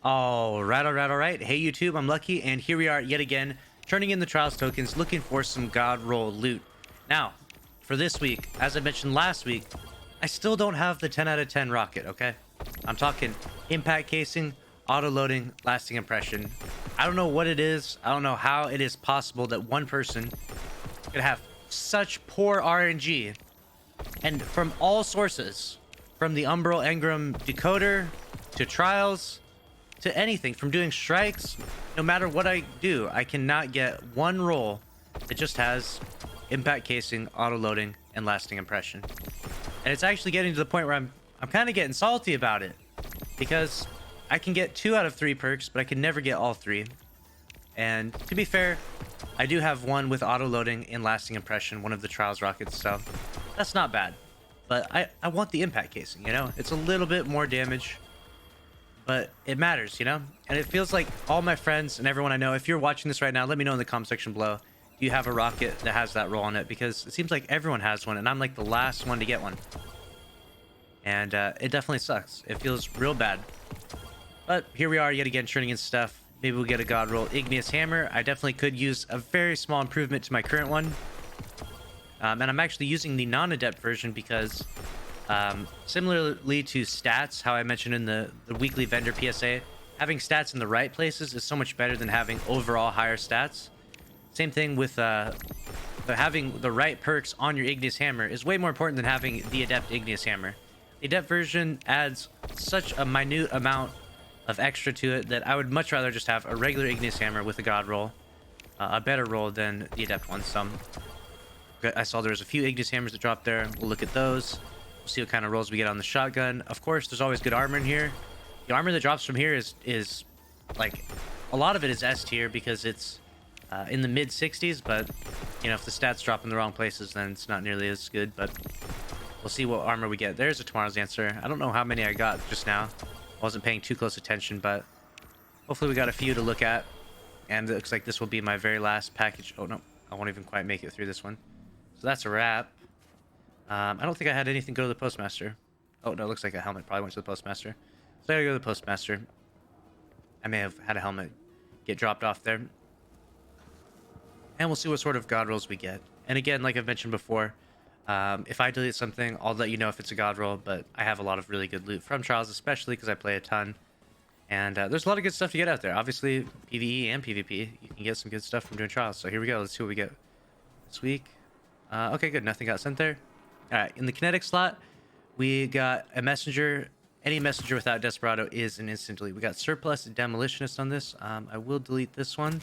All right, all right, all right. Hey, YouTube, I'm Lucky, and here we are yet again, turning in the Trials tokens, looking for some God Roll loot. Now, for this week, as I mentioned last week, I still don't have the 10 out of 10 rocket, okay? I'm talking impact casing, auto loading, lasting impression. I don't know what it is. I don't know how it is possible that one person could have such poor RNG, and from all sources, from the Umbral Engram decoder to Trials to anything, from doing strikes, no matter what I do, I cannot get one roll that just has impact casing, auto loading, and lasting impression. And it's actually getting to the point where I'm kind of getting salty about it, because I can get 2 out of 3 perks, but I can never get all 3. And to be fair, I do have one with auto loading and lasting impression, one of the Trials rockets, so that's not bad. But I want the impact casing, you know? It's a little bit more damage, but it matters, you know? And it feels like all my friends and everyone I know, if you're watching this right now, let me know in the comment section below. Do you have a rocket that has that roll on it? Because it seems like everyone has one, and I'm like the last one to get one. And it definitely sucks. It feels real bad. But here we are yet again, turning in stuff. Maybe we'll get a God Roll Igneous Hammer. I definitely could use a very small improvement to my current one. And I'm actually using the non-adept version because similarly to stats, how I mentioned in the weekly vendor PSA, having stats in the right places is so much better than having overall higher stats. Same thing with having the right perks on your Igneous Hammer is way more important than having the adept Igneous Hammer. The adept version adds such a minute amount of extra to it that I would much rather just have a regular Igneous Hammer with a God Roll, a better roll than the adept one. So I saw there was a few Igneous Hammers that dropped there. We'll look at those. We'll see what kind of rolls we get on the shotgun. Of course, there's always good armor in here. The armor that drops from here is like, a lot of it is S tier because it's in the mid 60s, but you know, if the stats drop in the wrong places, then it's not nearly as good. But we'll see what armor we get. There's a Tomorrow's Answer. I don't know how many I got just now. I wasn't paying too close attention, but hopefully we got a few to look at. And it looks like this will be my very last package. Oh no, I won't even quite make it through this one. So that's a wrap. I don't think I had anything go to the postmaster. Oh no, it looks like a helmet probably went to the postmaster. So I gotta go to the postmaster. I may have had a helmet get dropped off there. And we'll see what sort of God rolls we get. And again, like I've mentioned before, if I delete something, I'll let you know if it's a God roll, but I have a lot of really good loot from Trials, especially because I play a ton. And there's a lot of good stuff to get out there. Obviously, PvE and PvP, you can get some good stuff from doing Trials. So here we go. Let's see what we get this week. Okay, good. Nothing got sent there. All right, in the kinetic slot, we got a messenger. Any messenger without Desperado is an instant delete. We got surplus and demolitionist on this. I will delete this one.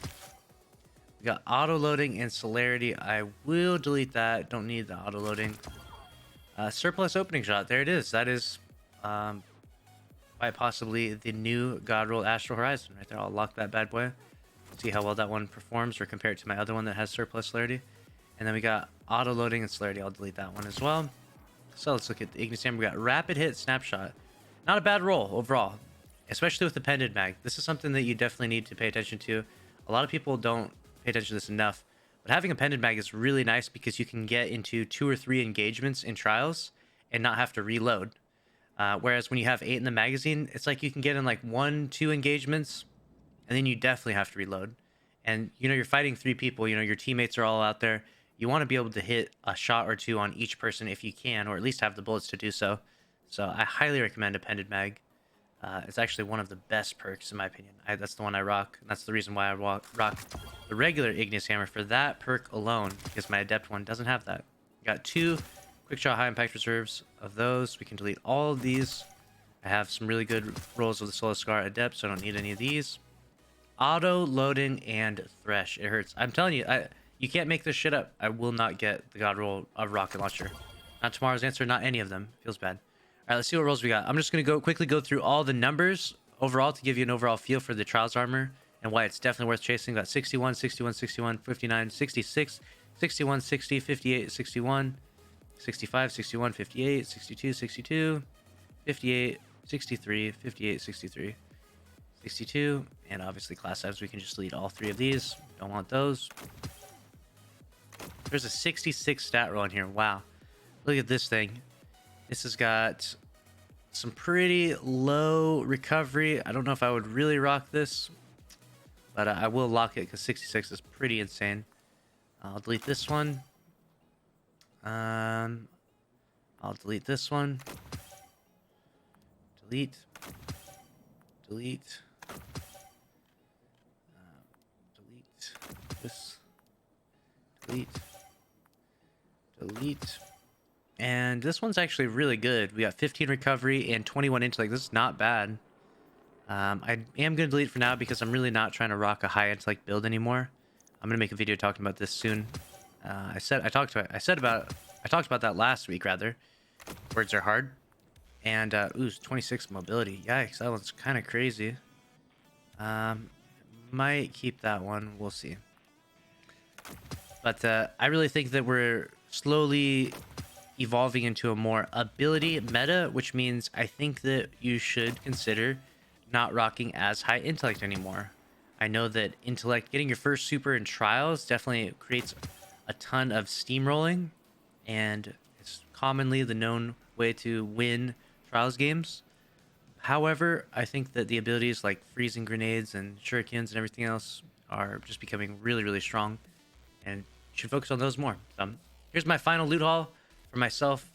We got auto loading and celerity. I will delete that. Don't need the auto loading. Surplus opening shot. There it is. That is quite possibly the new God Roll Astral Horizon right there. I'll lock that bad boy. See how well that one performs or compare it to my other one that has surplus celerity. And then we got auto loading and celerity. I'll delete that one as well. So let's look at the Igneous Hammer. We got rapid hit snapshot. Not a bad roll overall, especially with the pendant mag. This is something that you definitely need to pay attention to. A lot of people don't pay attention to this enough, but having a pendant mag is really nice because you can get into 2 or 3 engagements in Trials and not have to reload. Whereas when you have 8 in the magazine, it's like you can get in like 1, 2 engagements, and then you definitely have to reload. And you know, you're fighting 3 people. You know, your teammates are all out there. You want to be able to hit a shot or 2 on each person if you can, or at least have the bullets to do so. So I highly recommend a pendant mag. It's actually one of the best perks in my opinion. That's the one I rock. And that's the reason why I rock the regular Igneous Hammer for that perk alone, because my adept one doesn't have that. Got 2 quick shot high impact reserves of those. We can delete all of these. I have some really good rolls of the Soul Scar adept, so I don't need any of these. Auto loading and thresh. It hurts. I'm telling you, you can't make this shit up. I will not get the God Roll of rocket launcher. Not Tomorrow's Answer. Not any of them. Feels bad. All right, let's see what rolls we got. I'm just going to quickly go through all the numbers overall to give you an overall feel for the Trials armor and why it's definitely worth chasing. Got 61, 61, 61, 59, 66, 61, 60, 58, 61, 65, 61, 58, 62, 62, 58, 63, 58, 63, 62, and obviously class Fs. We can just delete all 3 of these. Don't want those. There's a 66 stat roll in here. Wow. Look at this thing. This has got some pretty low recovery. I don't know if I would really rock this, but I will lock it because 66 is pretty insane. I'll delete this one. I'll delete this one. Delete. Delete. Delete. This. Delete. Delete. And this one's actually really good. We got 15 recovery and 21 intellect. This is not bad. I am going to delete for now because I'm really not trying to rock a high intellect build anymore. I'm going to make a video talking about this soon. I talked about that last week rather. Words are hard. And ooh, 26 mobility. Yikes, that one's kind of crazy. Might keep that one. We'll see. But I really think that we're slowly evolving into a more ability meta, which means I think that you should consider not rocking as high intellect anymore. I know that intellect, getting your first super in trials definitely creates a ton of steamrolling, and it's commonly the known way to win trials games. However, I think that the abilities like freezing grenades and shurikens and everything else are just becoming really, really strong, and you should focus on those more. Here's my final loot haul for myself.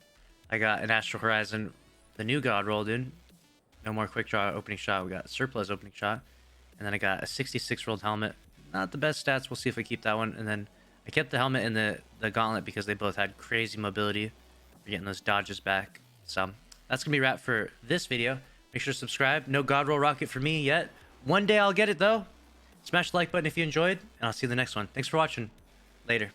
I got an Astral Horizon, the new god roll, dude. No more quick draw opening shot. We got surplus opening shot, and then I got a 66 rolled helmet. Not the best stats. We'll see if I keep that one. And then I kept the helmet and the gauntlet because they both had crazy mobility for getting those dodges back. So that's gonna be a wrap for this video. Make sure to subscribe. No god roll rocket for me yet. One day I'll get it though. Smash the like button if you enjoyed, and I'll see you in the next one. Thanks for watching. Later.